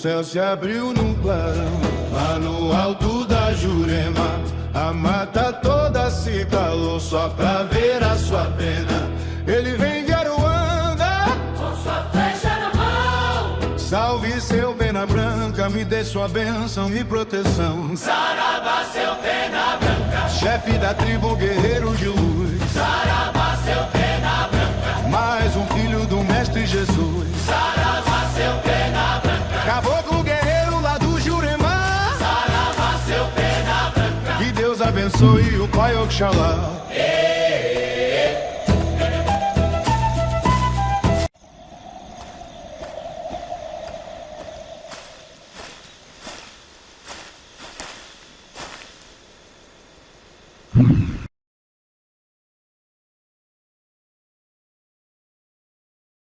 céu se abriu num clarão, lá no alto da Jurema. A mata toda se calou só pra ver a sua pena. Ele vem de Aruanda, com sua flecha na mão. Salve seu pena branca, me dê sua bênção e proteção. Saravá, seu pena branca, chefe da tribo, guerreiro de luz. Saravá, seu pena branca, mais um filho do mestre Jesus. Saravá, seu pena branca, caboclo guerreiro lá do Jurema. Saravá, seu pena branca, que Deus abençoe o Pai Oxalá. Hmm.